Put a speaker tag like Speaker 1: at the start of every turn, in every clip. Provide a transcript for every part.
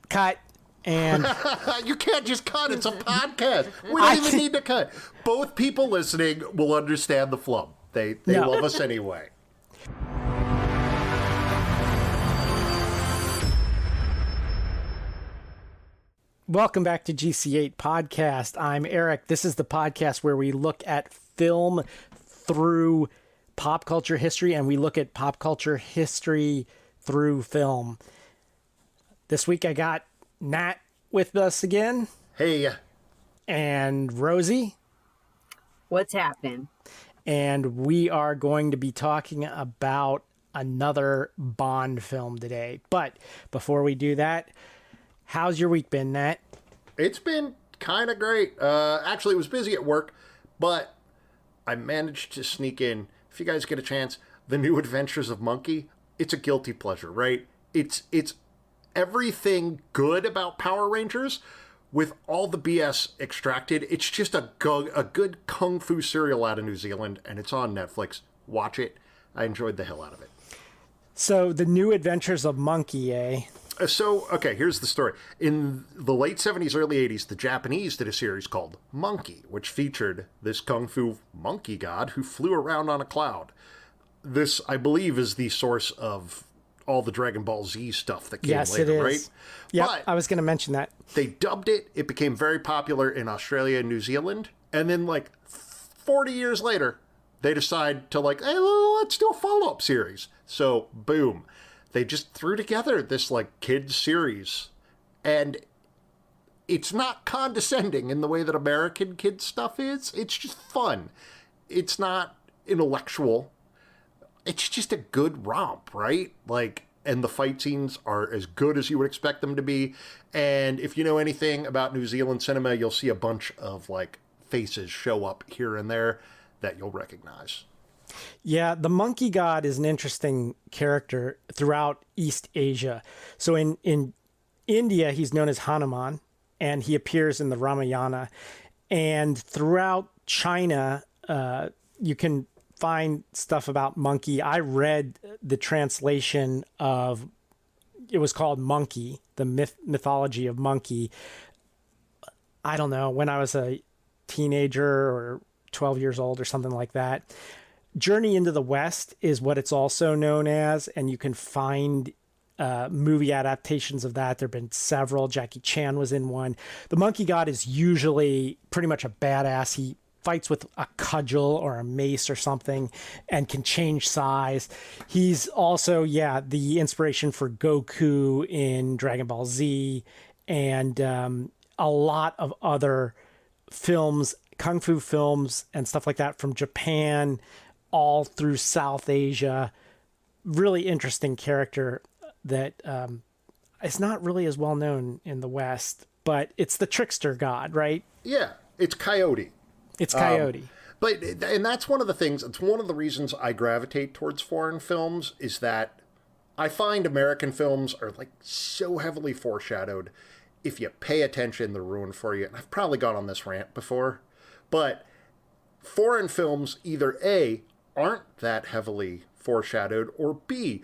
Speaker 1: Cut. And
Speaker 2: you can't just cut. It's a podcast. We don't even need to cut. Both people listening will understand the flub. They love us anyway.
Speaker 1: Welcome back to GC8 Podcast. I'm Eric. This is the podcast where we look at film through pop culture history, and we look at pop culture history through film. This week I got Nat with us again.
Speaker 2: Hey.
Speaker 1: And Rosie.
Speaker 3: What's happening?
Speaker 1: And we are going to be talking about another Bond film today. But before we do that, how's your week been, Nat?
Speaker 2: It's been kind of great. Actually, it was busy at work, but I managed to sneak in, if you guys get a chance, The New Adventures of Monkey. It's a guilty pleasure, right? It's everything good about Power Rangers with all the BS extracted. It's just a good kung fu serial out of New Zealand, and it's on Netflix. Watch it. I enjoyed the hell out of it.
Speaker 1: So, The New Adventures of Monkey, eh?
Speaker 2: Okay, here's the story. In the late 70s, early 80s, the Japanese did a series called Monkey, which featured this kung fu monkey god who flew around on a cloud. This, I believe, is the source of all the Dragon Ball Z stuff that came later,
Speaker 1: it is.
Speaker 2: right?
Speaker 1: Yeah, I was going to mention that.
Speaker 2: They dubbed it. It became very popular in Australia and New Zealand. And then, 40 years later, they decide to, hey, let's do a follow-up series. So, boom. They just threw together this, kids series. And it's not condescending in the way that American kids stuff is. It's just fun. It's not intellectual. It's just a good romp, right? And the fight scenes are as good as you would expect them to be. And if you know anything about New Zealand cinema, you'll see a bunch of, faces show up here and there that you'll recognize.
Speaker 1: Yeah, the monkey god is an interesting character throughout East Asia. So in India, he's known as Hanuman, and he appears in the Ramayana. And throughout China, you can find stuff about monkey. I read the translation of, it was called Monkey, the mythology of monkey. I don't know, when I was a teenager or 12 years old or something like that. Journey into the West is what it's also known as, and you can find movie adaptations of that. There have been several. Jackie Chan was in one. The monkey god is usually pretty much a badass. He fights with a cudgel or a mace or something and can change size. He's also, the inspiration for Goku in Dragon Ball Z and a lot of other films, kung fu films and stuff like that from Japan all through South Asia. Really interesting character that is not really as well known in the West, but it's the trickster god, right?
Speaker 2: Yeah, it's Coyote.
Speaker 1: It's Coyote.
Speaker 2: And that's one of the things, it's one of the reasons I gravitate towards foreign films is that I find American films are so heavily foreshadowed. If you pay attention, they're ruined for you. And I've probably gone on this rant before, but foreign films either A, aren't that heavily foreshadowed, or B,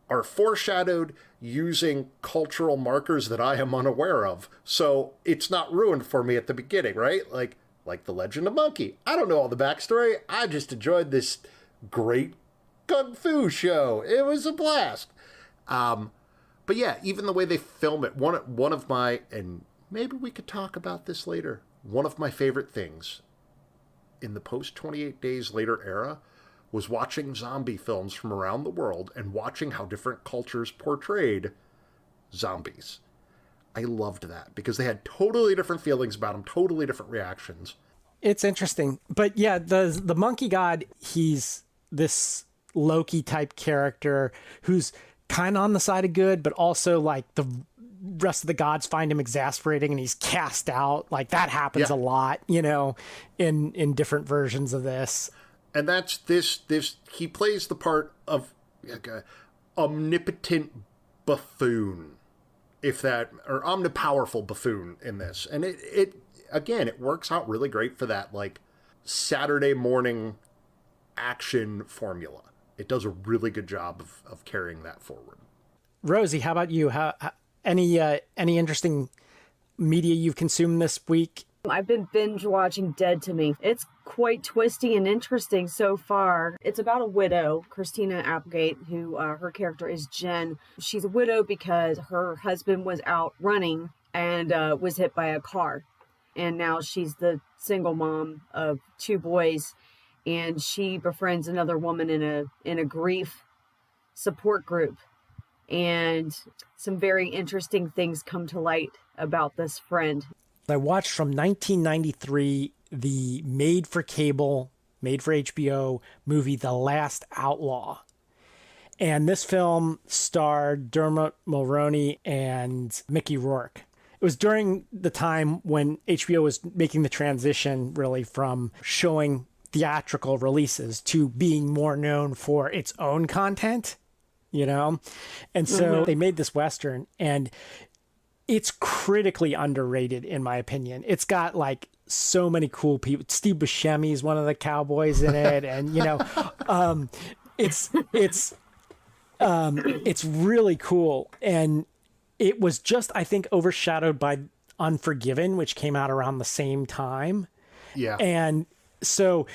Speaker 2: are foreshadowed using cultural markers that I am unaware of. So it's not ruined for me at the beginning, right? Like The Legend of Monkey. I don't know all the backstory. I just enjoyed this great kung fu show. It was a blast. But yeah, even the way they film it, one of my, and maybe we could talk about this later, one of my favorite things in the post 28 Days Later era was watching zombie films from around the world and watching how different cultures portrayed zombies. I loved that because they had totally different feelings about them, totally different reactions.
Speaker 1: It's interesting. But yeah, the monkey god, he's this Loki type character who's kind of on the side of good, but also the rest of the gods find him exasperating and he's cast out. That happens a lot, in different versions of this.
Speaker 2: And that's this he plays the part of a omnipotent buffoon, or omnipowerful buffoon in this. And it again, it works out really great for that Saturday morning action formula. It does a really good job of carrying that forward.
Speaker 1: Rosie, how about you? Any interesting media you've consumed this week?
Speaker 3: I've been binge watching Dead to Me. It's quite twisty and interesting so far. It's about a widow, Christina Applegate, who her character is Jen. She's a widow because her husband was out running and was hit by a car. And now she's the single mom of 2 boys, and she befriends another woman in a grief support group. And some very interesting things come to light about this friend.
Speaker 1: I watched from 1993 the made-for-cable, made-for-HBO movie The Last Outlaw. And this film starred Dermot Mulroney and Mickey Rourke. It was during the time when HBO was making the transition, really, from showing theatrical releases to being more known for its own content, you know? And so they made this Western, and it's critically underrated, in my opinion. It's got like so many cool people. Steve Buscemi is one of the cowboys in it, and you know, it's really cool. And it was just, I think, overshadowed by Unforgiven, which came out around the same time.
Speaker 2: Yeah,
Speaker 1: and so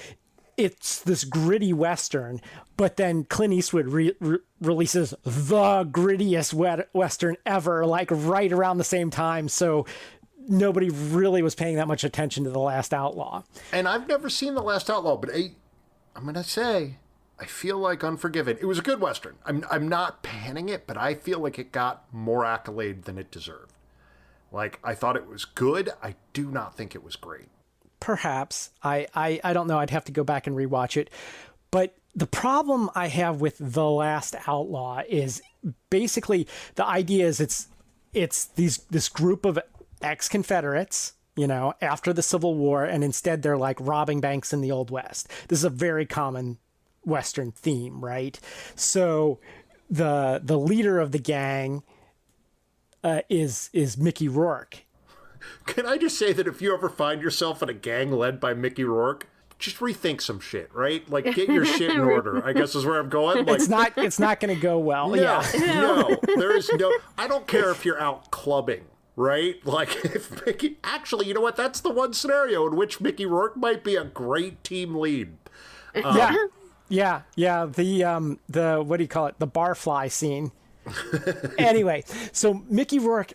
Speaker 1: it's this gritty Western, but then Clint Eastwood releases the grittiest Western ever, like right around the same time. So nobody really was paying that much attention to The Last Outlaw.
Speaker 2: And I've never seen The Last Outlaw, but I'm going to say, I feel like Unforgiven. It was a good Western. I'm not panning it, but I feel like it got more accolade than it deserved. Like, I thought it was good. I do not think it was great.
Speaker 1: Perhaps. I don't know. I'd have to go back and rewatch it. But the problem I have with The Last Outlaw is basically the idea is it's this group of ex-Confederates, you know, after the Civil War, and instead they're like robbing banks in the Old West. This is a very common Western theme, right? So the leader of the gang is Mickey Rourke.
Speaker 2: Can I just say that if you ever find yourself in a gang led by Mickey Rourke, just rethink some shit, right? Like, get your shit in order, I guess is where I'm going. Like,
Speaker 1: it's not going to go well.
Speaker 2: No, there is no, I don't care if you're out clubbing, right? Like, if Mickey, actually, you know what? That's the one scenario in which Mickey Rourke might be a great team lead.
Speaker 1: Yeah. The, what do you call it? The barfly scene. Anyway, so Mickey Rourke,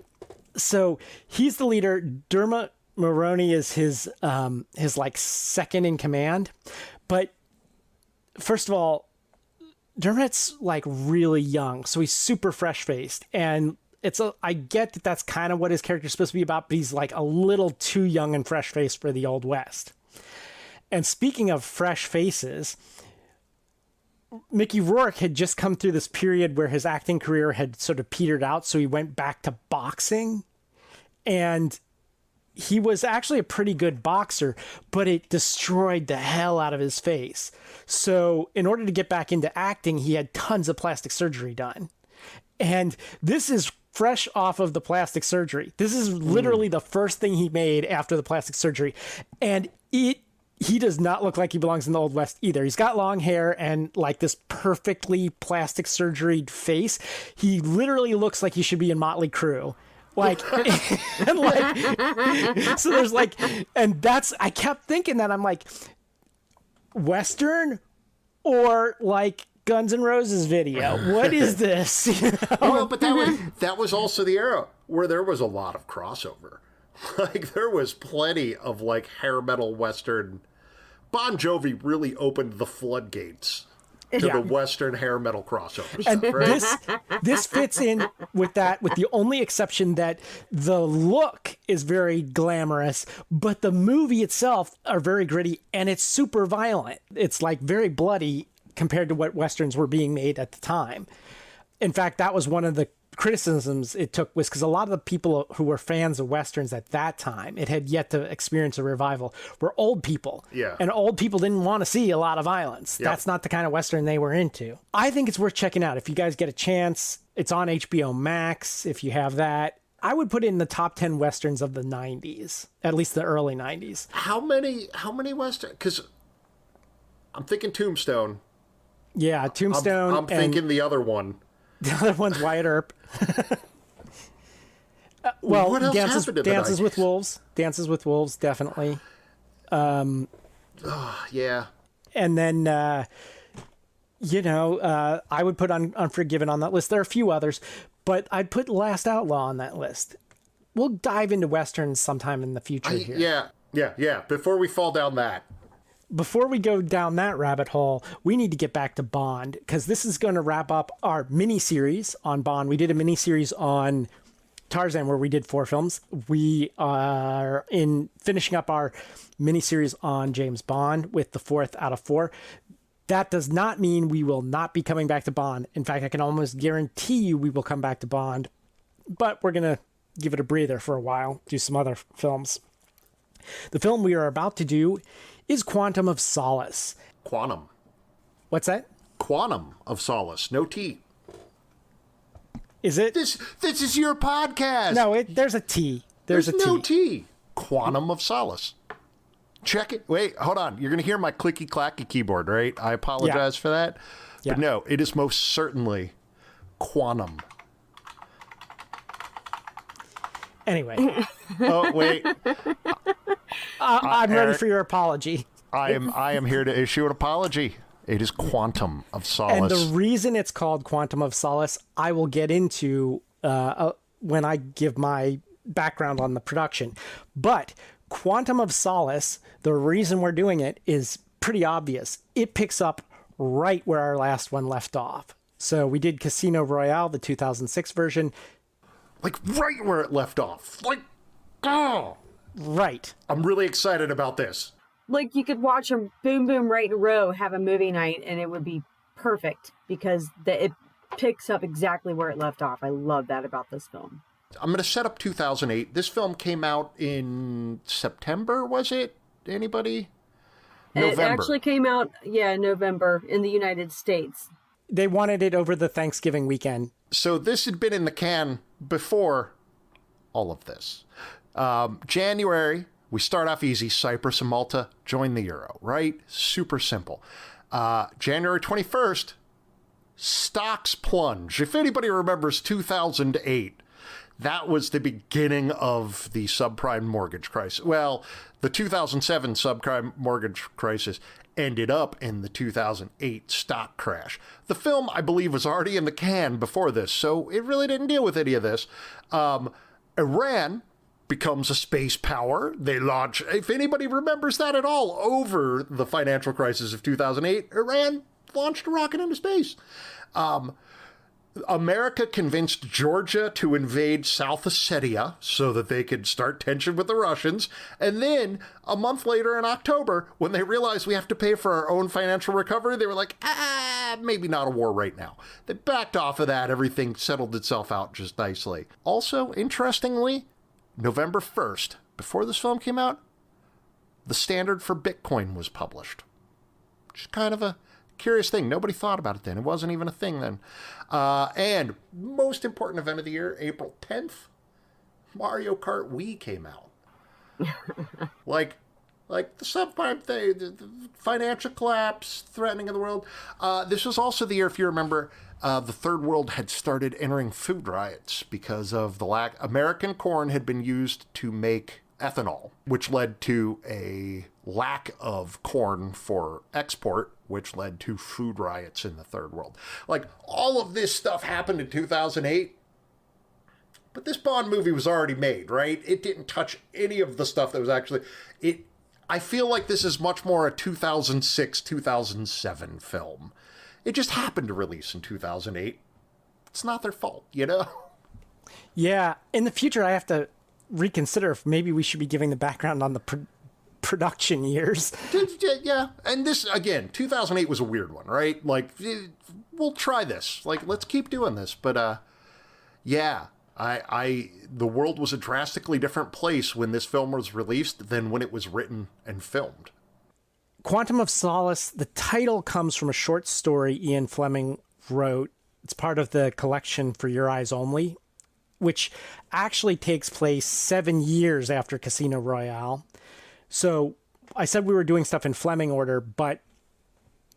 Speaker 1: so he's the leader. Dermot Mulroney is his like second in command. But first of all, Dermot's like really young, so he's super fresh faced, and I get that that's kind of what his character's supposed to be about, but he's like a little too young and fresh faced for the Old West. And speaking of fresh faces, Mickey Rourke had just come through this period where his acting career had sort of petered out, so he went back to boxing. And he was actually a pretty good boxer, but it destroyed the hell out of his face. So in order to get back into acting, he had tons of plastic surgery done. And this is fresh off of the plastic surgery. This is literally the first thing he made after the plastic surgery. And he does not look like he belongs in the Old West either. He's got long hair and like this perfectly plastic surgery face. He literally looks like he should be in Motley Crue. Like, and like, so there's like, and I kept thinking that, I'm like, Western or like Guns N' Roses video? What is this? You know?
Speaker 2: Well, but that was also the era where there was a lot of crossover. Like, there was plenty of like hair metal Western. Bon Jovi really opened the floodgates to the Western hair metal crossovers.
Speaker 1: And
Speaker 2: right?
Speaker 1: this fits in with that, with the only exception that the look is very glamorous, but the movie itself are very gritty, and it's super violent. It's like very bloody compared to what Westerns were being made at the time. In fact, that was one of the criticisms it took, was because a lot of the people who were fans of Westerns at that time, it had yet to experience a revival, were old people.
Speaker 2: Yeah.
Speaker 1: And old people didn't want to see a lot of violence.
Speaker 2: Yep.
Speaker 1: That's not the kind of Western they were into. I think it's worth checking out. If you guys get a chance, it's on HBO Max, if you have that. I would put it in the top 10 Westerns of the 90s, at least the early 90s.
Speaker 2: How many Western? Because I'm thinking Tombstone.
Speaker 1: Yeah, Tombstone.
Speaker 2: I'm thinking the other one.
Speaker 1: The other one's Wyatt Earp. Well,
Speaker 2: what else happened in the
Speaker 1: Dances with
Speaker 2: 90s?
Speaker 1: Wolves. Dances with Wolves, definitely.
Speaker 2: Yeah.
Speaker 1: And then, I would put Unforgiven on that list. There are a few others, but I'd put Last Outlaw on that list. We'll dive into Westerns sometime in the future here.
Speaker 2: Yeah. Before we fall down that.
Speaker 1: Before we go down that rabbit hole, we need to get back to Bond, because this is going to wrap up our mini-series on Bond. We did a mini-series on Tarzan where we did 4 films. We are finishing up our mini-series on James Bond with the 4th out of 4. That does not mean we will not be coming back to Bond. In fact, I can almost guarantee you we will come back to Bond, but we're going to give it a breather for a while, do some other films. The film we are about to do is Quantum of Solace.
Speaker 2: Quantum.
Speaker 1: What's that?
Speaker 2: Quantum of Solace. No T.
Speaker 1: Is it?
Speaker 2: This is your podcast.
Speaker 1: No, there's a T. There's a T.
Speaker 2: no T. Quantum of Solace. Check it. Wait, hold on. You're going to hear my clicky clacky keyboard, right? I apologize for that.
Speaker 1: Yeah.
Speaker 2: But no, it is most certainly Quantum.
Speaker 1: Anyway.
Speaker 2: Oh, wait.
Speaker 1: I'm ready
Speaker 2: Eric,
Speaker 1: for your apology.
Speaker 2: I am here to issue an apology. It is Quantum of
Speaker 1: And
Speaker 2: Solace.
Speaker 1: the reason it's called Quantum of Solace, I will get into when I give my background on the production. But Quantum of Solace, the reason we're doing it is pretty obvious. It picks up right where our last one left off. So we did Casino Royale, the 2006 version.
Speaker 2: Like right where it left off. Like, oh.
Speaker 1: Right.
Speaker 2: I'm really excited about this.
Speaker 3: Like, you could watch them boom, boom, right in a row, have a movie night, and it would be perfect because it picks up exactly where it left off. I love that about this film.
Speaker 2: I'm going to set up 2008. This film came out in September, was it? Anybody? November.
Speaker 3: It actually came out, November in the United States.
Speaker 1: They wanted it over the Thanksgiving weekend.
Speaker 2: So this had been in the can before all of this. January, we start off easy. Cyprus and Malta join the euro, right? Super simple. January 21st, stocks plunge. If anybody remembers 2008, that was the beginning of the subprime mortgage crisis. Well, the 2007 subprime mortgage crisis ended up in the 2008 stock crash. The film, I believe, was already in the can before this, so it really didn't deal with any of this. Iran becomes a space power. They launch, if anybody remembers that at all, over the financial crisis of 2008, Iran launched a rocket into space. America convinced Georgia to invade South Ossetia so that they could start tension with the Russians. And then a month later in October, when they realized we have to pay for our own financial recovery, they were like, maybe not a war right now. They backed off of that. Everything settled itself out just nicely. Also, interestingly, November 1st, before this film came out, the standard for Bitcoin was published. Which is kind of a curious thing. Nobody thought about it then. It wasn't even a thing then. And most important event of the year, April 10th, Mario Kart Wii came out. like the subprime thing, the financial collapse, threatening of the world. This was also the year, if you remember, the third world had started entering food riots because of the lack. American corn had been used to make ethanol, which led to a lack of corn for export, which led to food riots in the third world. Like, all of this stuff happened in 2008, but this Bond movie was already made, right? It didn't touch any of the stuff that was actually... I feel like this is much more a 2006, 2007 film. It just happened to release in 2008. It's not their fault, you know?
Speaker 1: Yeah. In the future, I have to reconsider if maybe we should be giving the background on the production years.
Speaker 2: Yeah. And this, again, 2008 was a weird one, right? Like, we'll try this. Like, let's keep doing this. But, yeah, the world was a drastically different place when this film was released than when it was written and filmed.
Speaker 1: Quantum of Solace, the title comes from a short story Ian Fleming wrote. It's part of the collection For Your Eyes Only, which actually takes place 7 years after Casino Royale. So I said we were doing stuff in Fleming order, but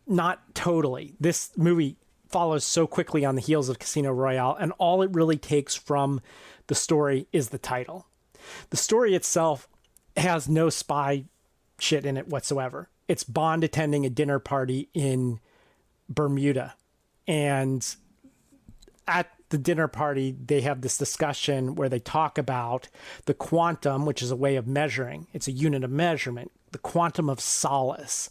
Speaker 1: not totally. This movie follows so quickly on the heels of Casino Royale, and all it really takes from the story is the title. The story itself has no spy shit in it whatsoever. It's Bond attending a dinner party in Bermuda, and at the dinner party, they have this discussion where they talk about the quantum, which is a way of measuring. It's a unit of measurement, the quantum of solace.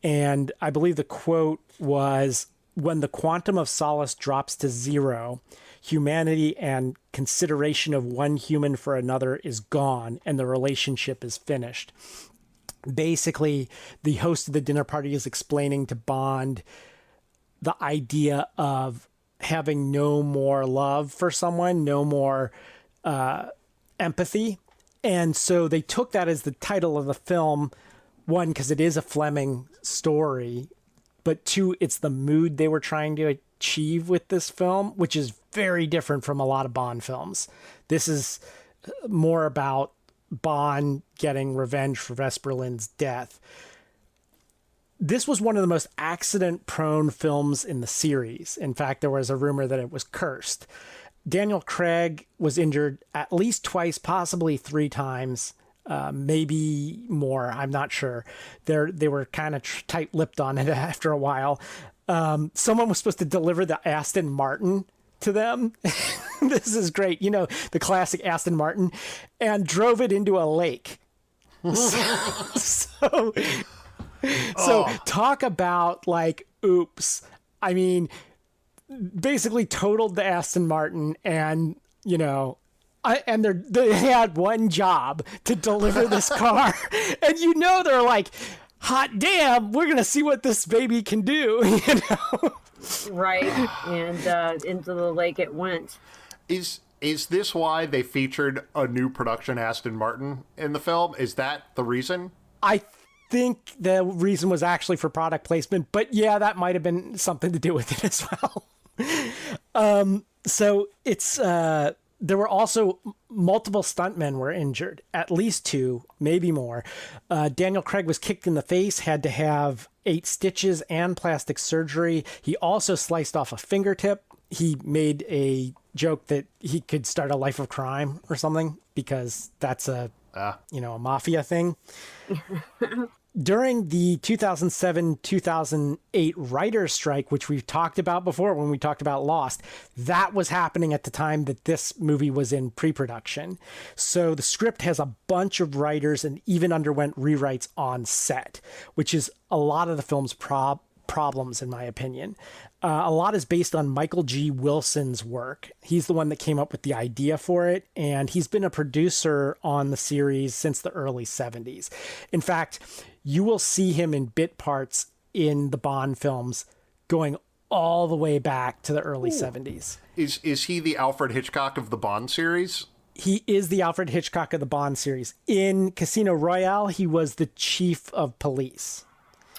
Speaker 1: And I believe the quote was, when the quantum of solace drops to zero, humanity and consideration of one human for another is gone and the relationship is finished. Basically, the host of the dinner party is explaining to Bond the idea of having no more love for someone, no more empathy. And so they took that as the title of the film, one, because it is a Fleming story, but two, it's the mood they were trying to achieve with this film, which is very different from a lot of Bond films. This is more about Bond getting revenge for Vesper Lynd's death. This was one of the most accident-prone films in the series. In fact, there was a rumor that it was cursed. Daniel Craig was injured at least twice, possibly 3 times, maybe more. I'm not sure. They were kind of tight-lipped on it after a while. Someone was supposed to deliver the Aston Martin to them. This is great. You know, the classic Aston Martin, and drove it into a lake. So talk about like, oops. I mean, basically totaled the Aston Martin, and, you know, they had one job to deliver this car. And, you know, they're like, hot damn, we're going to see what this baby can do, you know?
Speaker 3: Right. And into the lake it went.
Speaker 2: Is this why they featured a new production Aston Martin in the film? Is that the reason?
Speaker 1: I think the reason was actually for product placement, but yeah, that might have been something to do with it as well. So it's there were also multiple stuntmen were injured, at least 2, maybe more. Daniel Craig was kicked in the face, had to have 8 stitches and plastic surgery. He also sliced off a fingertip. He made a joke that he could start a life of crime or something, because that's a mafia thing. During the 2007-2008 writer's strike, which we've talked about before when we talked about Lost, that was happening at the time that this movie was in pre-production. So the script has a bunch of writers and even underwent rewrites on set, which is a lot of the film's problems, in my opinion. A lot is based on Michael G. Wilson's work. He's the one that came up with the idea for it, and he's been a producer on the series since the early 70s. In fact, you will see him in bit parts in the Bond films going all the way back to the early 70s.
Speaker 2: Is he the Alfred Hitchcock of the Bond series?
Speaker 1: He is the Alfred Hitchcock of the Bond series. In Casino Royale, he was the chief of police.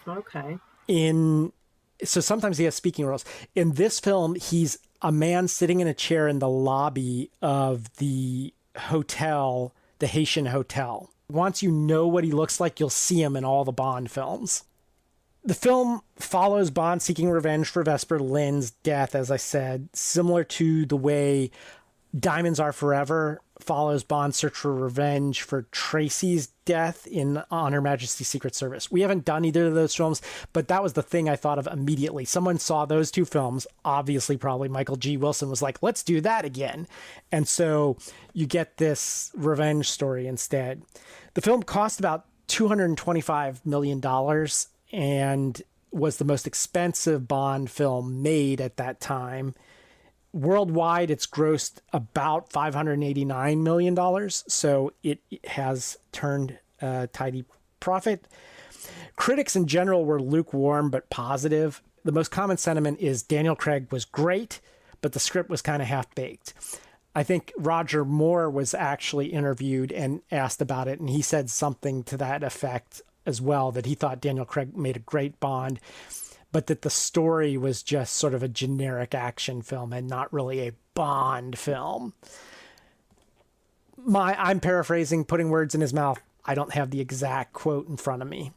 Speaker 3: Okay.
Speaker 1: So sometimes he has speaking roles. In this film, he's a man sitting in a chair in the lobby of the hotel, the Haitian hotel. Once you know what he looks like, you'll see him in all the Bond films. The film follows Bond seeking revenge for Vesper Lynd's death, as I said, similar to the way Diamonds Are Forever follows Bond's search for revenge for Tracy's death in On Her Majesty's Secret Service. We haven't done either of those films, but that was the thing I thought of immediately. Someone saw those 2 films, obviously probably Michael G. Wilson was like, let's do that again. And so you get this revenge story instead. The film cost about $225 million and was the most expensive Bond film made at that time. Worldwide, it's grossed about $589 million, so it has turned a tidy profit. Critics in general were lukewarm but positive. The most common sentiment is Daniel Craig was great, but the script was kind of half-baked. I think Roger Moore was actually interviewed and asked about it, and he said something to that effect as well, that he thought Daniel Craig made a great Bond, but that the story was just sort of a generic action film and not really a Bond film. I'm paraphrasing, putting words in his mouth. I don't have the exact quote in front of me.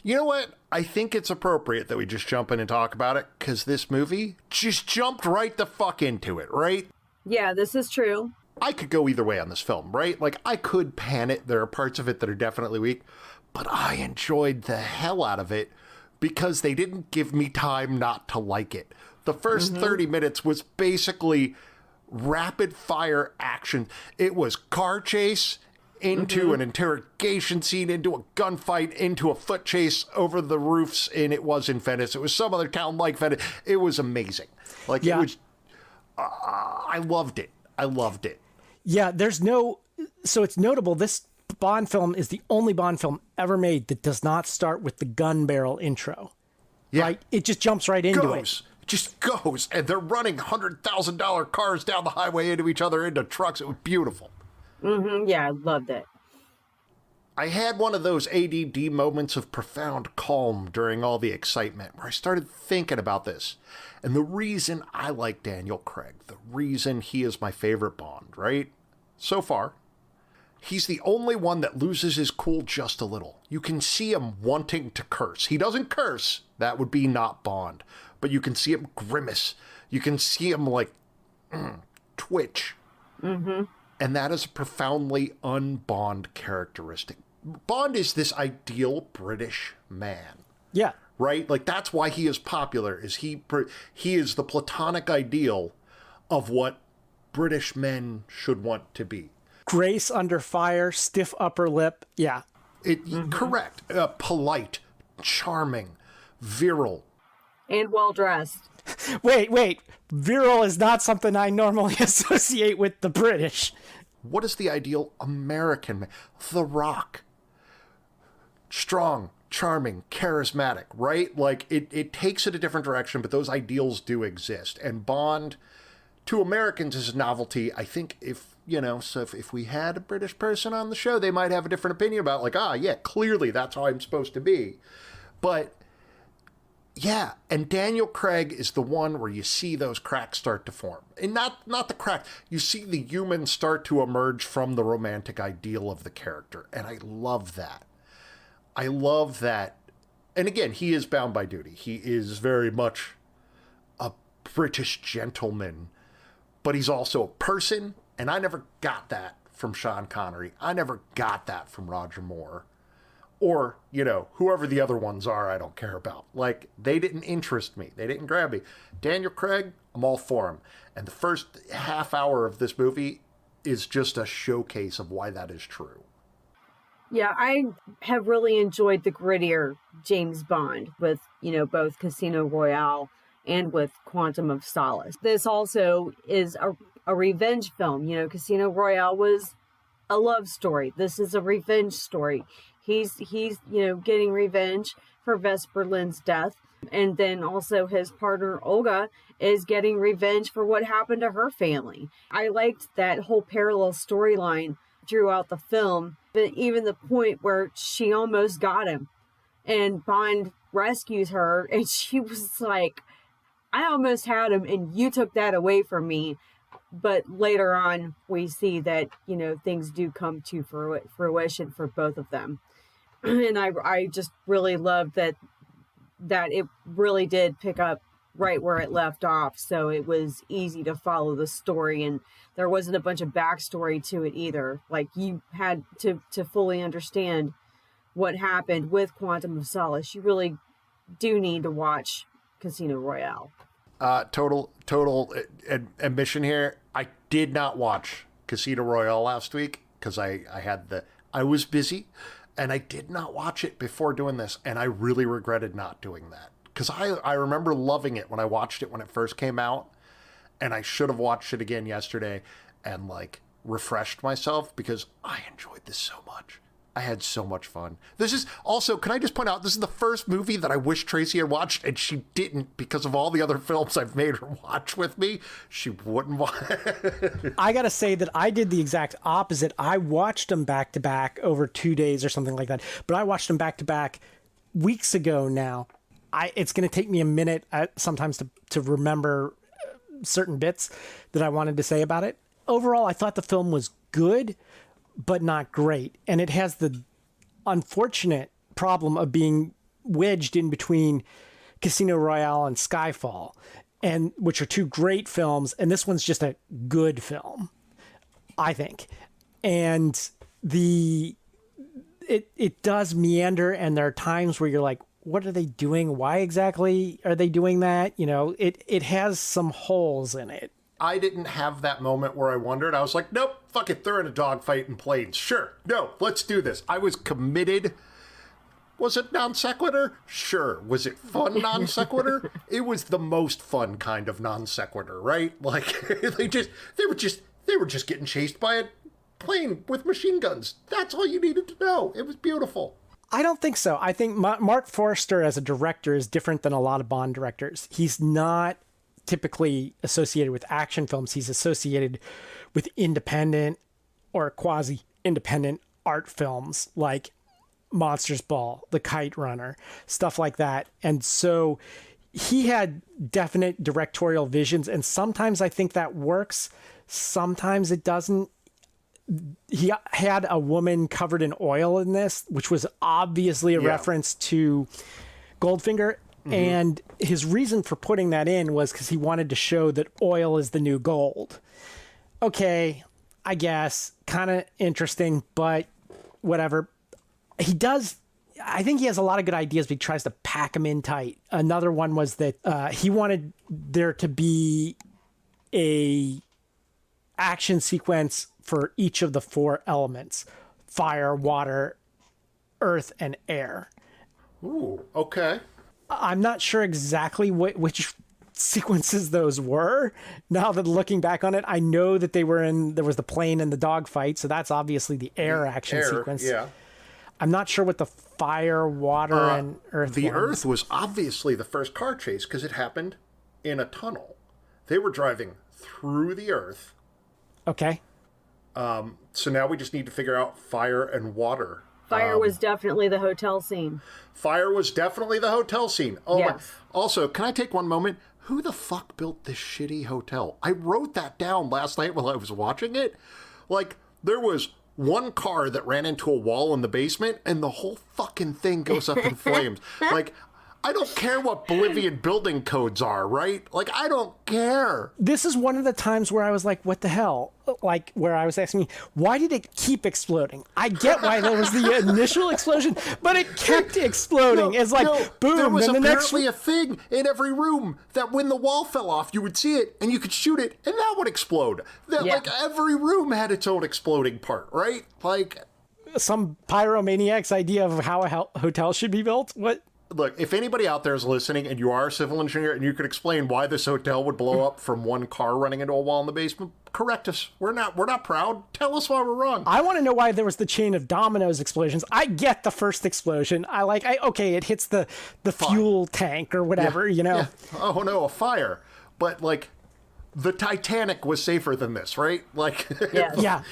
Speaker 2: You know what? I think it's appropriate that we just jump in and talk about it, because this movie just jumped right the fuck into it, right?
Speaker 3: Yeah, this is true.
Speaker 2: I could go either way on this film, right? Like, I could pan it. There are parts of it that are definitely weak, but I enjoyed the hell out of it because they didn't give me time not to like it. The first 30 minutes was basically rapid fire action. It was car chase into an interrogation scene, into a gunfight, into a foot chase over the roofs, and it was in Venice. It was some other town like Venice. It was amazing. Like, it was, I loved it. I loved it.
Speaker 1: Yeah, so it's notable, this Bond film is the only Bond film ever made that does not start with the gun barrel intro.
Speaker 2: Yeah.
Speaker 1: Right? It just jumps right into it.
Speaker 2: Just goes, and they're running $100,000 cars down the highway into each other, into trucks. It was beautiful.
Speaker 3: Yeah, I loved it.
Speaker 2: I had one of those ADD moments of profound calm during all the excitement where I started thinking about this. And the reason I like Daniel Craig, the reason he is my favorite Bond, right? So far, he's the only one that loses his cool just a little. You can see him wanting to curse. He doesn't curse. That would be not Bond. But you can see him grimace. You can see him, like, twitch. And that is a profoundly un-Bond characteristic. Bond is this ideal British man.
Speaker 1: Yeah.
Speaker 2: Right? Like, that's why he is popular, is he is the platonic ideal of what British men should want to be.
Speaker 1: Grace under fire, stiff upper lip. Yeah.
Speaker 2: Correct. Polite, charming, virile.
Speaker 3: And well-dressed.
Speaker 1: Wait. Virile is not something I normally associate with the British.
Speaker 2: What is the ideal American man? The Rock. Strong, charming, charismatic, right? Like, it takes it a different direction, but those ideals do exist. And Bond, to Americans, is a novelty. I think if we had a British person on the show, they might have a different opinion about, like, yeah, clearly that's how I'm supposed to be. But yeah, and Daniel Craig is the one where you see those cracks start to form. And not the crack. You see the human start to emerge from the romantic ideal of the character. And I love that. I love that. And again, he is bound by duty. He is very much a British gentleman. But he's also a person. And I never got that from Sean Connery. I never got that from Roger Moore. Or, whoever the other ones are, I don't care about. Like, they didn't interest me. They didn't grab me. Daniel Craig, I'm all for him. And the first half hour of this movie is just a showcase of why that is true.
Speaker 3: Yeah, I have really enjoyed the grittier James Bond with, both Casino Royale and with Quantum of Solace. This also is a revenge film. Casino Royale was a love story. This is a revenge story. He's getting revenge for Vesper Lynd's death. And then also his partner, Olga, is getting revenge for what happened to her family. I liked that whole parallel storyline throughout the film, but even the point where she almost got him and Bond rescues her and she was like, I almost had him and you took that away from me. But later on, we see that, things do come to fruition for both of them. And I just really loved that it really did pick up right where it left off. So it was easy to follow the story, and there wasn't a bunch of backstory to it either. Like, you had to fully understand what happened with Quantum of Solace. You really do need to watch Casino Royale.
Speaker 2: Total admission here. I did not watch Casino Royale last week because I was busy. And I did not watch it before doing this, and I really regretted not doing that. Because I remember loving it when I watched it when it first came out, and I should have watched it again yesterday and, like, refreshed myself because I enjoyed this so much. I had so much fun. This is also, can I just point out, this is the first movie that I wish Tracy had watched, and she didn't because of all the other films I've made her watch with me. She wouldn't watch.
Speaker 1: I got to say that I did the exact opposite. I watched them back to back over 2 days or something like that, but I watched them back to back weeks ago now. It's going to take me a minute sometimes to remember certain bits that I wanted to say about it. Overall, I thought the film was good, but not great. And it has the unfortunate problem of being wedged in between Casino Royale and Skyfall, and which are two great films, and this one's just a good film, I think. And it does meander, and there are times where you're like, what are they doing? Why exactly are they doing that? You know, it has some holes in it.
Speaker 2: I didn't have that moment where I wondered. I was like, nope, fuck it, they're in a dogfight in planes. Sure, no, let's do this. I was committed. Was it non sequitur? Sure. Was it fun non sequitur? It was the most fun kind of non sequitur, right? Like they were just getting chased by a plane with machine guns. That's all you needed to know. It was beautiful.
Speaker 1: I don't think so. I think Mark Forster as a director is different than a lot of Bond directors. He's not typically associated with action films. He's associated with independent or quasi-independent art films like Monsters Ball, The Kite Runner, stuff like that. And so he had definite directorial visions, and sometimes I think that works. Sometimes it doesn't. He had a woman covered in oil in this, which was obviously a reference to Goldfinger. Mm-hmm. And his reason for putting that in was because he wanted to show that oil is the new gold. Okay, I guess. Kind of interesting, but whatever. He does. I think he has a lot of good ideas, but he tries to pack them in tight. Another one was that he wanted there to be a action sequence for each of the four elements: fire, water, earth, and air.
Speaker 2: Ooh, okay.
Speaker 1: I'm not sure exactly which sequences those were. Now that looking back on it, I know that there was the plane and the dogfight, so that's obviously the air action sequence.
Speaker 2: Yeah.
Speaker 1: I'm not sure what the fire, water, and earth
Speaker 2: The
Speaker 1: ones.
Speaker 2: earth was obviously the first car chase because it happened in a tunnel. They were driving through the earth.
Speaker 1: Okay.
Speaker 2: So now we just need to figure out fire and water.
Speaker 3: Fire was definitely the hotel scene.
Speaker 2: Fire was definitely the hotel scene. Oh,
Speaker 3: yes.
Speaker 2: Also, can I take one moment? Who the fuck built this shitty hotel? I wrote that down last night while I was watching it. Like, there was one car that ran into a wall in the basement, and the whole fucking thing goes up in flames. Like, I don't care what Bolivian building codes are, right? Like, I don't care.
Speaker 1: This is one of the times where I was like, what the hell? Like, where I was asking me, why did it keep exploding? I get why there was the initial explosion, but it kept exploding. It's like, boom,
Speaker 2: there was
Speaker 1: then the next...
Speaker 2: apparently a thing in every room that when the wall fell off, you would see it, and you could shoot it, and that would explode. Like, every room had its own exploding part, right? Like...
Speaker 1: Some pyromaniac's idea of how a hotel should be built? What?
Speaker 2: Look, if anybody out there is listening and you are a civil engineer and you could explain why this hotel would blow up from one car running into a wall in the basement, correct us. We're not proud. Tell us why we're wrong.
Speaker 1: I want to know why there was the chain of dominoes explosions. I get the first explosion. Okay, it hits the fuel tank or whatever, you know.
Speaker 2: Yeah. Oh no, a fire. But like the Titanic was safer than this, right? Like
Speaker 1: Yeah.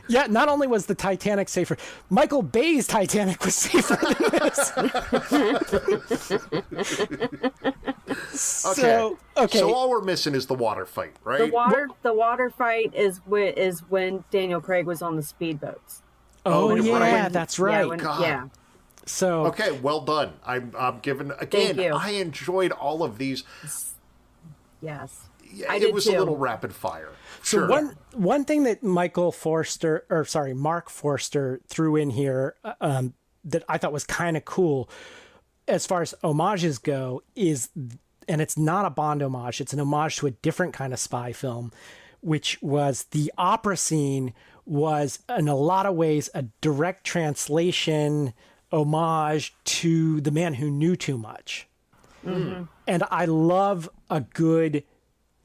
Speaker 1: Yeah, not only was the Titanic safer, Michael Bay's Titanic was safer than this.
Speaker 2: Okay. So all we're missing is the water fight, right?
Speaker 3: The water fight is when Daniel Craig was on the speedboats.
Speaker 1: Oh yeah, that's right.
Speaker 3: Yeah.
Speaker 1: So
Speaker 2: okay, well done. I'm giving again.
Speaker 3: Thank you.
Speaker 2: I enjoyed all of these.
Speaker 3: Yes.
Speaker 2: Yeah, it was a little rapid fire. Sure.
Speaker 1: So one thing that Mark Forster threw in here that I thought was kind of cool as far as homages go is, and it's not a Bond homage, it's an homage to a different kind of spy film, which was the opera scene was in a lot of ways a direct translation homage to The Man Who Knew Too Much. Mm-hmm. And I love a good,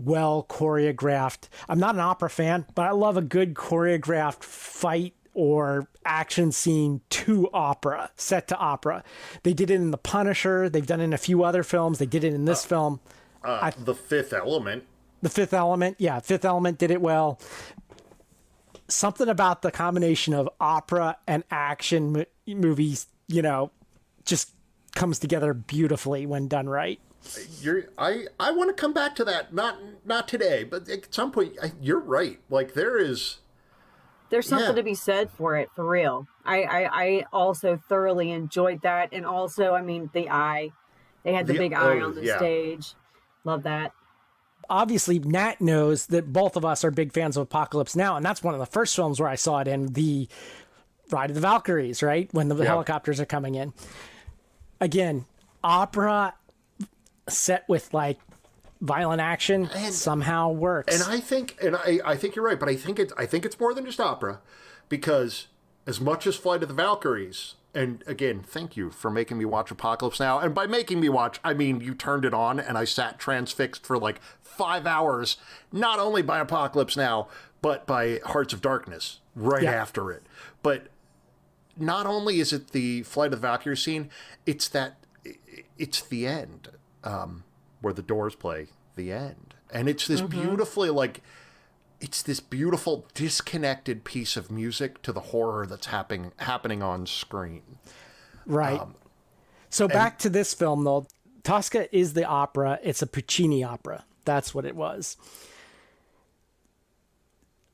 Speaker 1: well choreographed, I'm not an opera fan, but I love a good choreographed fight or action scene to opera, set to opera. They did it in The Punisher. They've done it in a few other films. They did it in this film.
Speaker 2: The Fifth Element.
Speaker 1: The Fifth Element. Yeah, Fifth Element did it well. Something about the combination of opera and action movies, you know, just comes together beautifully when done right.
Speaker 2: I want to come back to that. Not today, but at some point, you're right. Like there is
Speaker 3: There's something
Speaker 2: Yeah.
Speaker 3: to be said for it, for real. I also thoroughly enjoyed that. And also, I mean, the eye. They had the big eye on the stage. Love that.
Speaker 1: Obviously, Nat knows that both of us are big fans of Apocalypse Now, and that's one of the first films where I saw it in, the Ride of the Valkyries, right? When the helicopters are coming in. Again, opera set with like violent action somehow works.
Speaker 2: And I think you're right, but I think it's more than just opera, because as much as Flight of the Valkyries, and again, thank you for making me watch Apocalypse Now. And by making me watch, I mean you turned it on and I sat transfixed for like 5 hours, not only by Apocalypse Now, but by Hearts of Darkness right after it. But not only is it the Flight of the Valkyries scene, it's the end, where the Doors play the end. And it's this beautifully it's this beautiful disconnected piece of music to the horror that's happening on screen.
Speaker 1: Right. So back to this film, though. Tosca is the opera. It's a Puccini opera. That's what it was.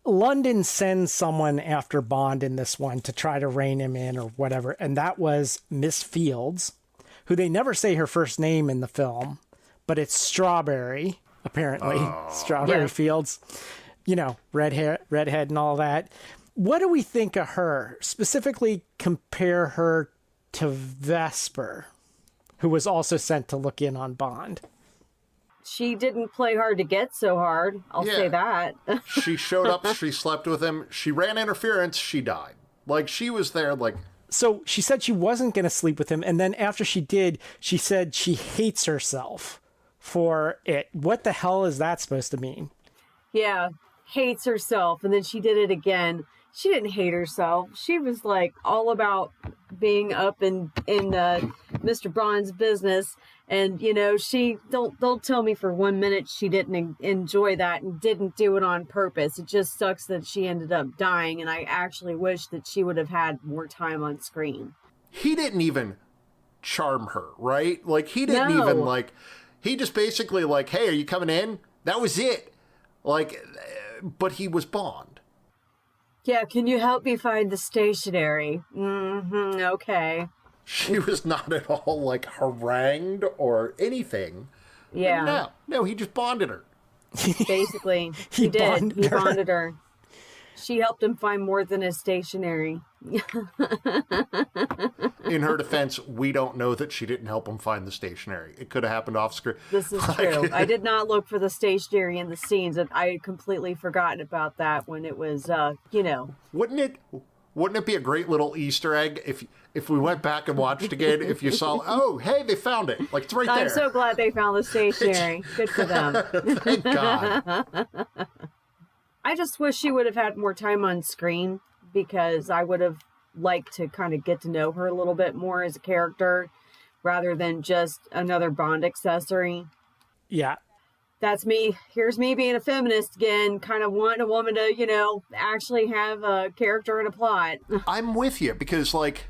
Speaker 1: London sends someone after Bond in this one to try to rein him in or whatever, and that was Miss Fields, who they never say her first name in the film, but it's Strawberry, apparently. Strawberry Fields. You know, redhead and all that. What do we think of her? Specifically, compare her to Vesper, who was also sent to look in on Bond.
Speaker 3: She didn't play hard to get so hard. I'll say that.
Speaker 2: She showed up, she slept with him, she ran interference, she died. Like, she was there, like...
Speaker 1: So she said she wasn't going to sleep with him, and then after she did, she said she hates herself for it. What the hell is that supposed to mean?
Speaker 3: Yeah, hates herself, and then she did it again. She didn't hate herself. She was like all about being up in Mr. Bond's business, and you know, she don't tell me for 1 minute she didn't enjoy that and didn't do it on purpose. It just sucks that she ended up dying, and I actually wish that she would have had more time on screen.
Speaker 2: He didn't even charm her, right? Like, he didn't even like. He just basically like, hey, are you coming in? That was it. Like, but he was Bond.
Speaker 3: Yeah, can you help me find the stationery? Okay.
Speaker 2: She was not at all, like, harangued or anything.
Speaker 3: Yeah.
Speaker 2: No, he just bonded her.
Speaker 3: Basically, he did. He bonded her. She helped him find more than his stationery.
Speaker 2: In her defense, we don't know that she didn't help him find the stationery. It could have happened off screen.
Speaker 3: This is true. I did not look for the stationery in the scenes. I had completely forgotten about that when it was, you know.
Speaker 2: Wouldn't it be a great little Easter egg if we went back and watched again, if you saw, oh, hey, they found it. Like, it's right there.
Speaker 3: I'm so glad they found the stationery. Good for them.
Speaker 2: Thank God.
Speaker 3: I just wish she would have had more time on screen, because I would have liked to kind of get to know her a little bit more as a character rather than just another Bond accessory.
Speaker 1: Yeah.
Speaker 3: That's me. Here's me being a feminist again, kind of wanting a woman to, you know, actually have a character and a plot.
Speaker 2: I'm with you, because, like,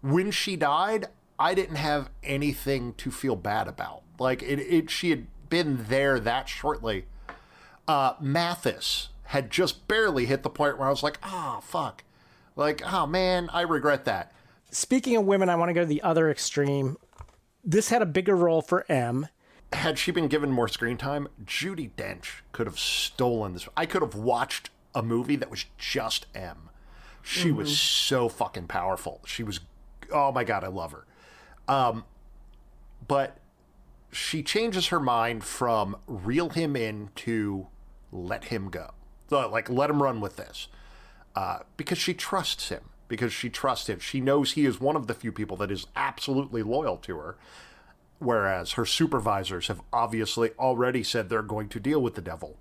Speaker 2: when she died, I didn't have anything to feel bad about. Like, she had been there that shortly. Mathis had just barely hit the point where I was like, oh, fuck. Like, oh, man, I regret that.
Speaker 1: Speaking of women, I want to go to the other extreme. This had a bigger role for M.
Speaker 2: Had she been given more screen time, Judi Dench could have stolen this. I could have watched a movie that was just M. She was so fucking powerful. She was, oh my God, I love her. But she changes her mind from reel him in to let him go. So, like, let him run with this. Because she trusts him. Because she trusts him. She knows he is one of the few people that is absolutely loyal to her. Whereas her supervisors have obviously already said they're going to deal with the devil.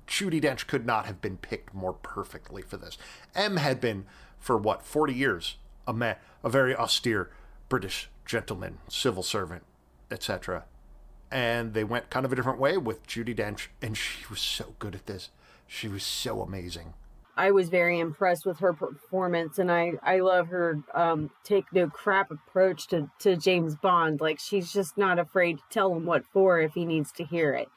Speaker 2: Judi Dench could not have been picked more perfectly for this. M had been, for 40 years, a very austere British gentleman, civil servant, etc. And they went kind of a different way with Judi Dench, and she was so good at this. She was so amazing.
Speaker 3: I was very impressed with her performance, and I love her take no crap approach to James Bond. Like, she's just not afraid to tell him what for if he needs to hear it.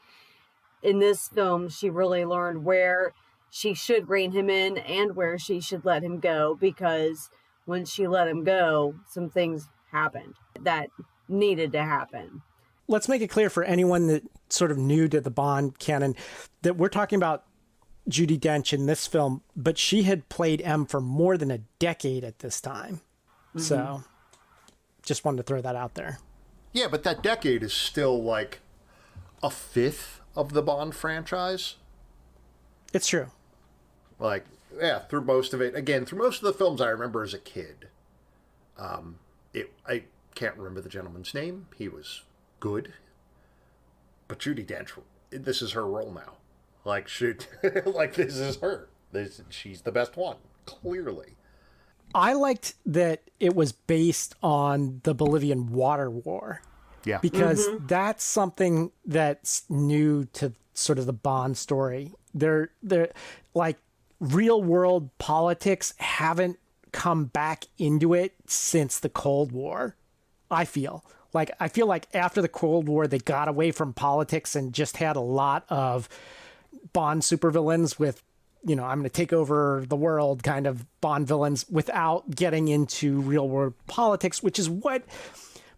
Speaker 3: In this film, she really learned where she should rein him in and where she should let him go, because when she let him go, some things happened that needed to happen.
Speaker 1: Let's make it clear for anyone that sort of new to the Bond canon that we're talking about Judi Dench in this film, but she had played M for more than a decade at this time. Mm-hmm. So just wanted to throw that out there.
Speaker 2: Yeah, but that decade is still like a fifth of the Bond franchise.
Speaker 1: It's true.
Speaker 2: Like, yeah, through most of it. Again, through most of the films I remember as a kid. I can't remember the gentleman's name. He was good. But Judi Dench, this is her role now. Like, like this is her. She's the best one, clearly.
Speaker 1: I liked that it was based on the Bolivian water war.
Speaker 2: Yeah.
Speaker 1: Because that's something that's new to sort of the Bond story. They're like real world politics haven't come back into it since the Cold War. I feel like after the Cold War, they got away from politics and just had a lot of Bond supervillains with, I'm going to take over the world kind of Bond villains without getting into real world politics, which is what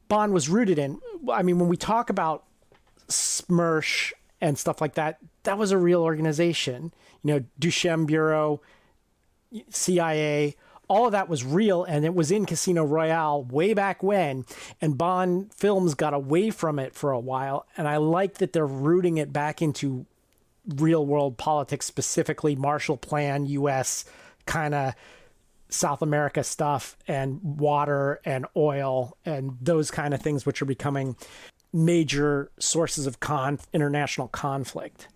Speaker 1: Bond was rooted in. I mean, when we talk about and stuff like that, that was a real organization. Duchem Bureau, CIA, all of that was real, and it was in Casino Royale way back when, and Bond films got away from it for a while, and I like that they're rooting it back into real-world politics, specifically Marshall Plan, U.S. kind of South America stuff, and water and oil and those kind of things, which are becoming major sources of international conflict.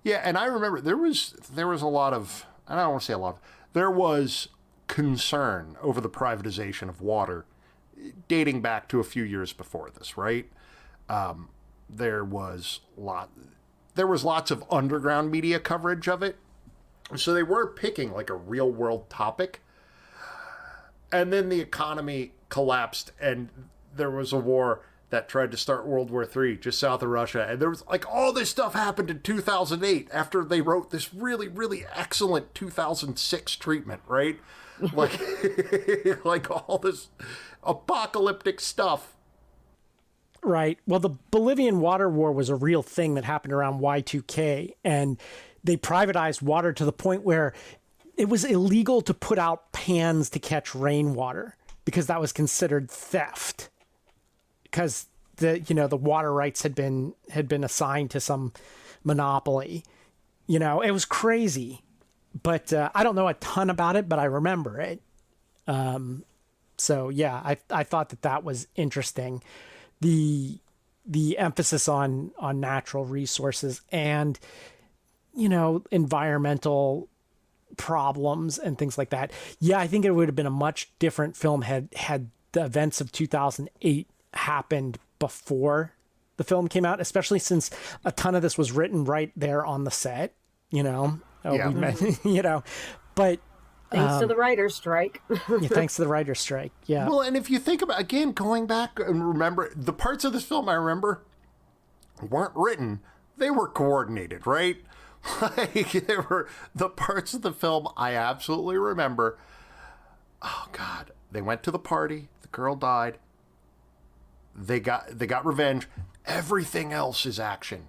Speaker 2: Yeah, and I remember there was a lot of, I don't want to say a lot, there was concern over the privatization of water dating back to a few years before this, right? There was lots of underground media coverage of it. So they were picking like a real world topic. And then the economy collapsed and there was a war that tried to start World War III just south of Russia. And there was like all this stuff happened in 2008 after they wrote this really, really excellent 2006 treatment, right? Like, like all this apocalyptic stuff.
Speaker 1: Right. Well, the Bolivian water war was a real thing that happened around Y2K, and they privatized water to the point where it was illegal to put out pans to catch rainwater because that was considered theft. Because the water rights had been assigned to some monopoly. It was crazy. But I don't know a ton about it, but I remember it. So yeah, I thought that was interesting. The emphasis on natural resources and environmental problems and things like that. Yeah, I think it would have been a much different film had the events of 2008 happened before the film came out, especially since a ton of this was written right there on the set.
Speaker 2: Yeah.
Speaker 1: But
Speaker 3: thanks to the writer's strike.
Speaker 1: Yeah, thanks to the writer's strike. Yeah.
Speaker 2: Well, and if you think about, again, going back and remember, the parts of this film I remember weren't written. They were coordinated, right? Like, they were the parts of the film I absolutely remember. Oh, God. They went to the party. The girl died. They got revenge. Everything else is action.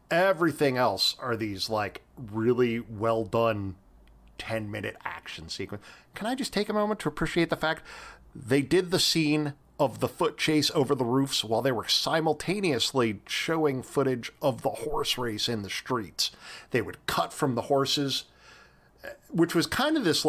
Speaker 2: Everything else are these, like, really well done 10-minute action sequence. Can I just take a moment to appreciate the fact they did the scene of the foot chase over the roofs while they were simultaneously showing footage of the horse race in the streets. They would cut from the horses, which was kind of this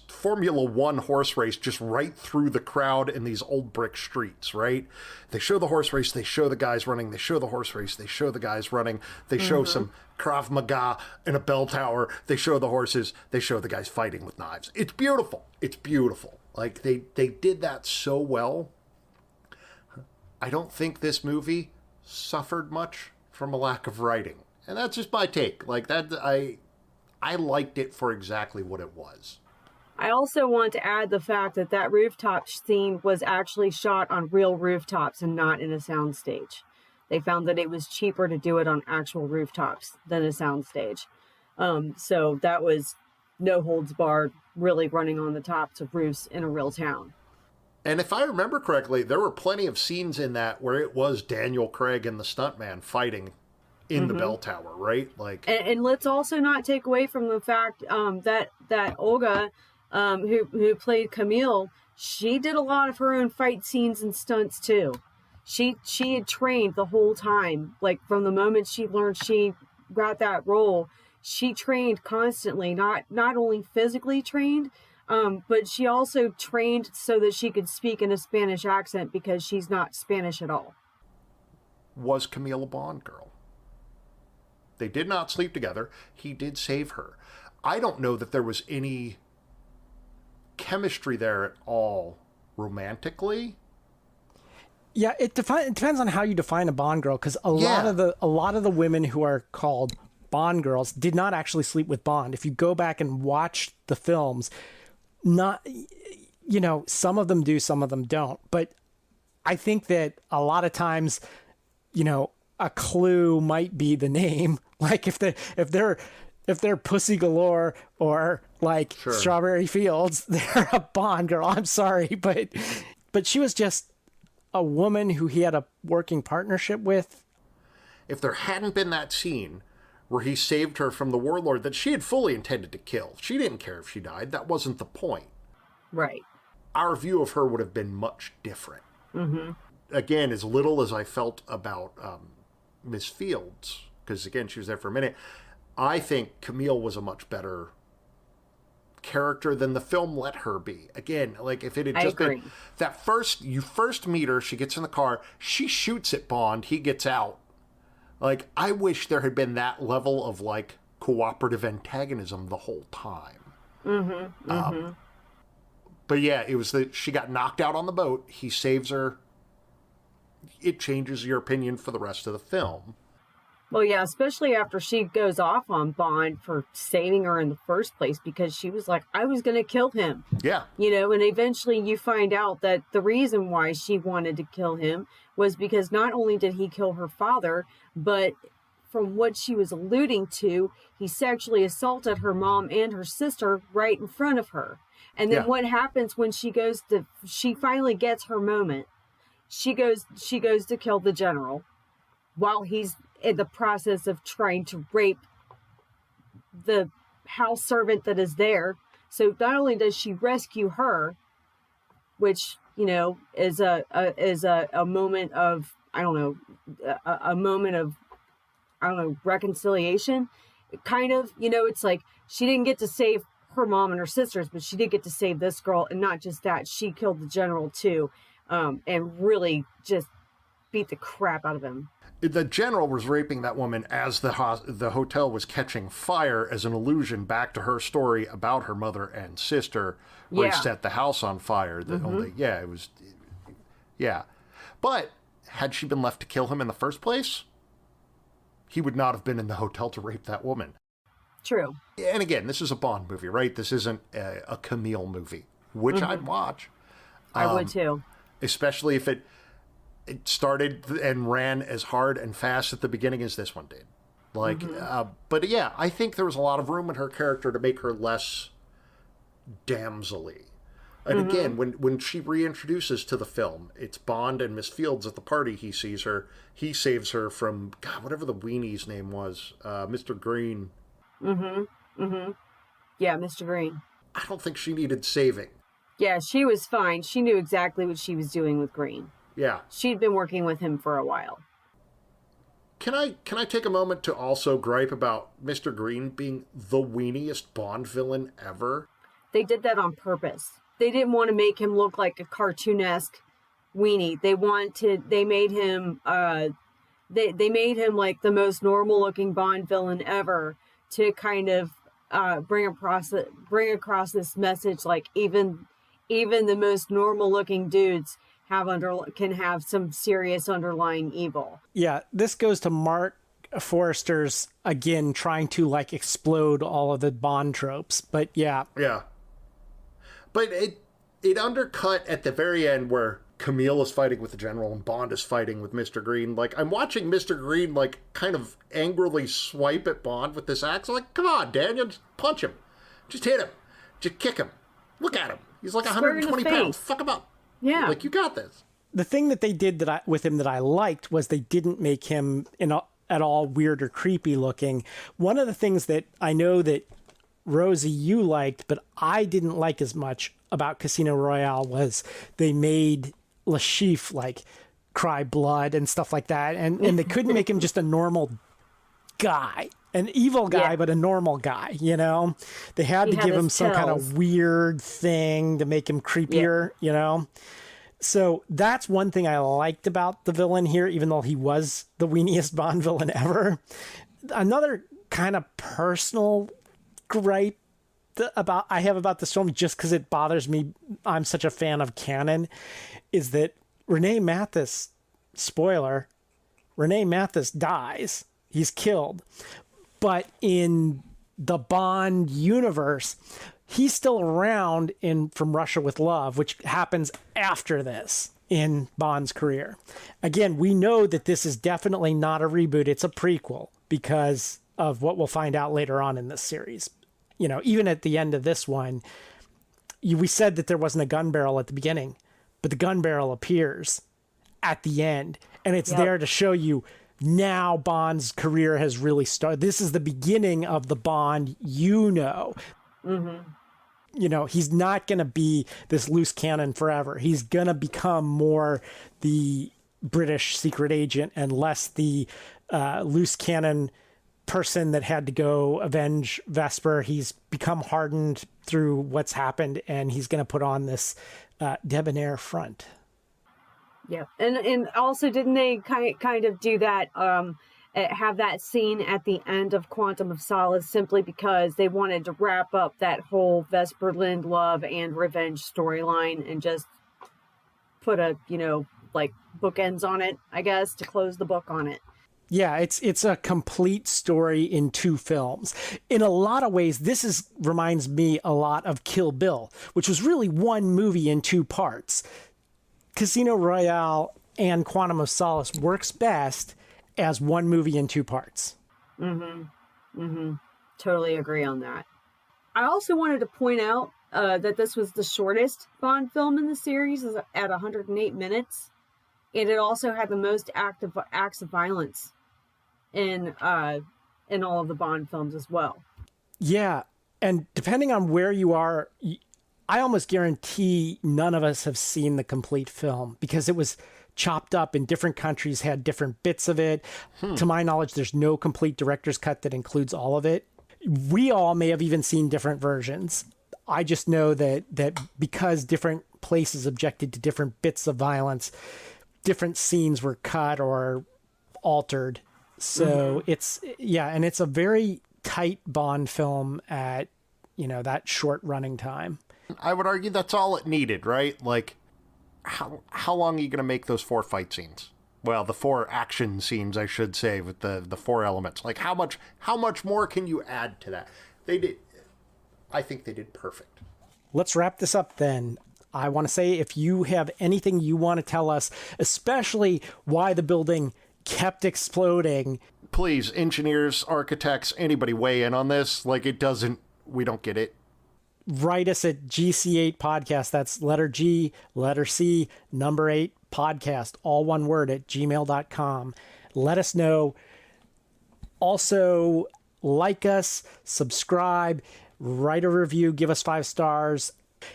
Speaker 2: Formula One horse race just right through the crowd in these old brick streets, right? They show the horse race, they show the guys running, they show the horse race, they show the guys running, they show some Krav Maga in a bell tower, they show the horses, they show the guys fighting with knives. It's beautiful. It's beautiful. Like, they did that so well. I don't think this movie suffered much from a lack of writing. And that's just my take. Like, that, I liked it for exactly what it was.
Speaker 3: I also want to add the fact that rooftop scene was actually shot on real rooftops and not in a soundstage. They found that it was cheaper to do it on actual rooftops than a soundstage. So that was no holds barred, really running on the tops of roofs in a real town.
Speaker 2: And if I remember correctly, there were plenty of scenes in that where it was Daniel Craig and the stuntman fighting in the bell tower, right? Like,
Speaker 3: and let's also not take away from the fact that Olga, who played Camille, she did a lot of her own fight scenes and stunts too. She had trained the whole time, like from the moment she learned she got that role. She trained constantly, not only physically trained, but she also trained so that she could speak in a Spanish accent because she's not Spanish at all.
Speaker 2: was Camille a Bond girl? They did not sleep together. He did save her. I don't know that there was any chemistry there at all romantically.
Speaker 1: Yeah, it depends on how you define a Bond girl, because a lot of the women who are called Bond girls did not actually sleep with Bond. If you go back and watch the films, some of them do, some of them don't. But I think that a lot of times, a clue might be the name. Like if they're Pussy Galore or like Strawberry Fields, they're a Bond girl. I'm sorry, but she was just a woman who he had a working partnership with.
Speaker 2: If there hadn't been that scene where he saved her from the warlord that she had fully intended to kill, she didn't care if she died. That wasn't the point.
Speaker 3: Right.
Speaker 2: Our view of her would have been much different.
Speaker 3: Mm-hmm.
Speaker 2: Again, as little as I felt about Miss Fields, because again, she was there for a minute, I think Camille was a much better character than the film let her be. Again, like if it had just been that you first meet her, she gets in the car, she shoots at Bond, he gets out. Like, I wish there had been that level of like cooperative antagonism the whole time.
Speaker 3: Mm-hmm. Mm-hmm.
Speaker 2: But yeah, it was that she got knocked out on the boat. He saves her. It changes your opinion for the rest of the film.
Speaker 3: Well, yeah, especially after she goes off on Bond for saving her in the first place, because she was like, I was going to kill him.
Speaker 2: Yeah.
Speaker 3: And eventually you find out that the reason why she wanted to kill him was because not only did he kill her father, but from what she was alluding to, he sexually assaulted her mom and her sister right in front of her. And then what happens when she finally gets her moment. She goes to kill the general while he's in the process of trying to rape the house servant that is there. So not only does she rescue her, which, is a moment of, reconciliation, kind of, it's like she didn't get to save her mom and her sisters, but she did get to save this girl. And not just that, she killed the general too, and really just beat the crap out of him.
Speaker 2: The general was raping that woman as the hotel was catching fire as an allusion back to her story about her mother and sister, where he set the house on fire. But had she been left to kill him in the first place, he would not have been in the hotel to rape that woman.
Speaker 3: True.
Speaker 2: And again, this is a Bond movie, right? This isn't a Camille movie, which I'd watch.
Speaker 3: I would too.
Speaker 2: Especially if it started and ran as hard and fast at the beginning as this one did. But yeah, I think there was a lot of room in her character to make her less damsel-y. And again, when she reintroduces to the film, it's Bond and Miss Fields at the party. He sees her. He saves her from, God, whatever the weenie's name was, Mr. Green.
Speaker 3: Mm-hmm. Mm-hmm. Yeah, Mr. Green.
Speaker 2: I don't think she needed saving.
Speaker 3: Yeah, she was fine. She knew exactly what she was doing with Green.
Speaker 2: Yeah.
Speaker 3: She'd been working with him for a while.
Speaker 2: Can I take a moment to also gripe about Mr. Green being the weeniest Bond villain ever?
Speaker 3: They did that on purpose. They didn't want to make him look like a cartoonesque weenie. They made him they made him like the most normal looking Bond villain ever, to kind of bring across this message, like even the most normal looking dudes can have some serious underlying evil. Yeah,
Speaker 1: this goes to Mark Forrester's, again, trying to like explode all of the Bond tropes, but yeah.
Speaker 2: Yeah. But it undercut at the very end where Camille is fighting with the General and Bond is fighting with Mr. Green. Like, I'm watching Mr. Green, like, kind of angrily swipe at Bond with this axe. I'm like, come on, Daniel, just punch him. Just hit him. Just kick him. Look at him. He's like 120 pounds. Fuck him up.
Speaker 3: Yeah.
Speaker 2: Like, you got this.
Speaker 1: The thing that they did with him that I liked was they didn't make him at all weird or creepy looking. One of the things that I know that Rosie, you liked, but I didn't like as much about Casino Royale was they made Le Chiffre like cry blood and stuff like that. And they couldn't make him just a normal guy, an evil guy, but a normal guy, you know? They had to give him some kind of weird thing to make him creepier, you know? So that's one thing I liked about the villain here, even though he was the weeniest Bond villain ever. Another kind of personal gripe I have about this film, just because it bothers me, I'm such a fan of canon, is that Rene Mathis, spoiler, Rene Mathis dies. He's killed. But in the Bond universe, he's still around in From Russia with Love, which happens after this in Bond's career. Again, we know that this is definitely not a reboot. It's a prequel because of what we'll find out later on in this series. You know, even at the end of this one, we said that there wasn't a gun barrel at the beginning, but the gun barrel appears at the end, and it's there to show you now Bond's career has really started. This is the beginning of the Bond you know. Mm-hmm. You know, he's not going to be this loose cannon forever. He's going to become more the British secret agent and less the loose cannon person that had to go avenge Vesper. He's become hardened through what's happened, and he's going to put on this debonair front.
Speaker 3: Yeah, and also didn't they kind of do that? Have that scene at the end of Quantum of Solace simply because they wanted to wrap up that whole Vesper Lind love and revenge storyline and just put a, you know, like bookends on it, I guess, to close the book on it.
Speaker 1: Yeah, it's a complete story in two films. In a lot of ways, this reminds me a lot of Kill Bill, which was really one movie in two parts. Casino Royale and Quantum of Solace works best as one movie in two parts. Mm-hmm.
Speaker 3: Mm-hmm. Totally agree on that. I also wanted to point out that this was the shortest Bond film in the series at 108 minutes. And it also had the most acts of violence in all of the Bond films as well.
Speaker 1: Yeah, and depending on where you are, I almost guarantee none of us have seen the complete film because it was chopped up in different countries, had different bits of it. To my knowledge, there's no complete director's cut that includes all of it. We all may have even seen different versions. I just know that because different places objected to different bits of violence, different scenes were cut or altered. So it's a very tight Bond film at, you know, that short running time.
Speaker 2: I would argue that's all it needed, right? Like, how long are you going to make those 4 fight scenes? Well, the 4 action scenes, I should say, with the 4 elements. Like, how much more can you add to that? I think they did perfect.
Speaker 1: Let's wrap this up then. I want to say, if you have anything you want to tell us, especially why the building kept exploding.
Speaker 2: Please, engineers, architects, anybody weigh in on this. Like, we don't get it.
Speaker 1: Write us at GC8 podcast. That's letter G, letter C, number 8 podcast, all one word, at gmail.com. Let us know. Also, like us, subscribe, write a review, give us 5 stars.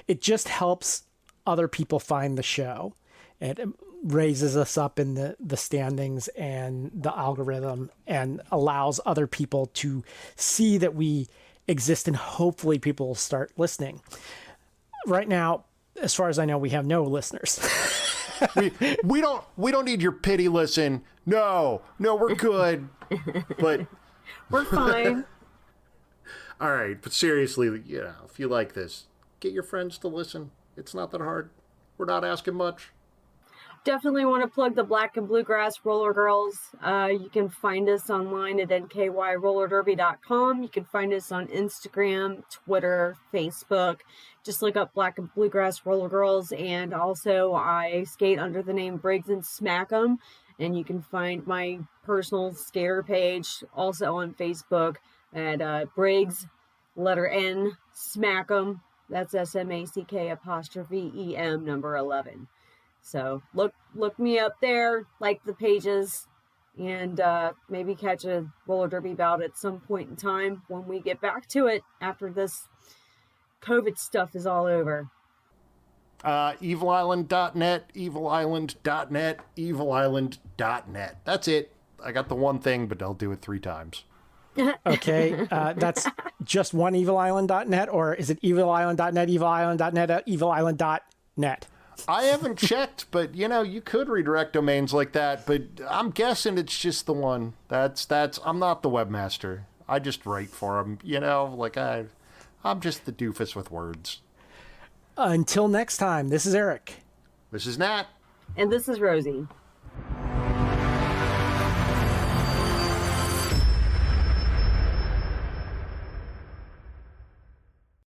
Speaker 1: It just helps other people find the show. It raises us up in the standings and the algorithm and allows other people to see that we exist, and hopefully people will start listening. Right now, as far as I know, we have no listeners.
Speaker 2: we don't need your pity listen. No, we're good. But
Speaker 3: we're fine.
Speaker 2: All right, but seriously, if you like this, get your friends to listen. It's not that hard. We're not asking much.
Speaker 3: definitely want to plug the Black and Bluegrass Roller Girls. You can find us online at nkyroller derby.com. You can find us on Instagram, Twitter, Facebook. Just look up Black and Bluegrass Roller Girls. And also, I skate under the name Briggs and Smack'em. And you can find my personal skater page also on Facebook at Briggs, letter N, Smack'em. That's SMACK''EM number 11. So look me up there, like the pages, and maybe catch a roller derby bout at some point in time when we get back to it after this COVID stuff is all over.
Speaker 2: EvilIsland.net, EvilIsland.net, EvilIsland.net. That's it. I got the one thing, but I'll do it 3 times.
Speaker 1: Okay, that's just one evilisland.net, or is it evilisland.net, evilisland.net, evilisland.net?
Speaker 2: I haven't checked, but you could redirect domains like that, but I'm guessing it's just the one. That's I'm not the webmaster. I just write for them, I'm just the doofus with words.
Speaker 1: Until next time, this is Eric.
Speaker 2: This is Nat.
Speaker 3: And this is Rosie.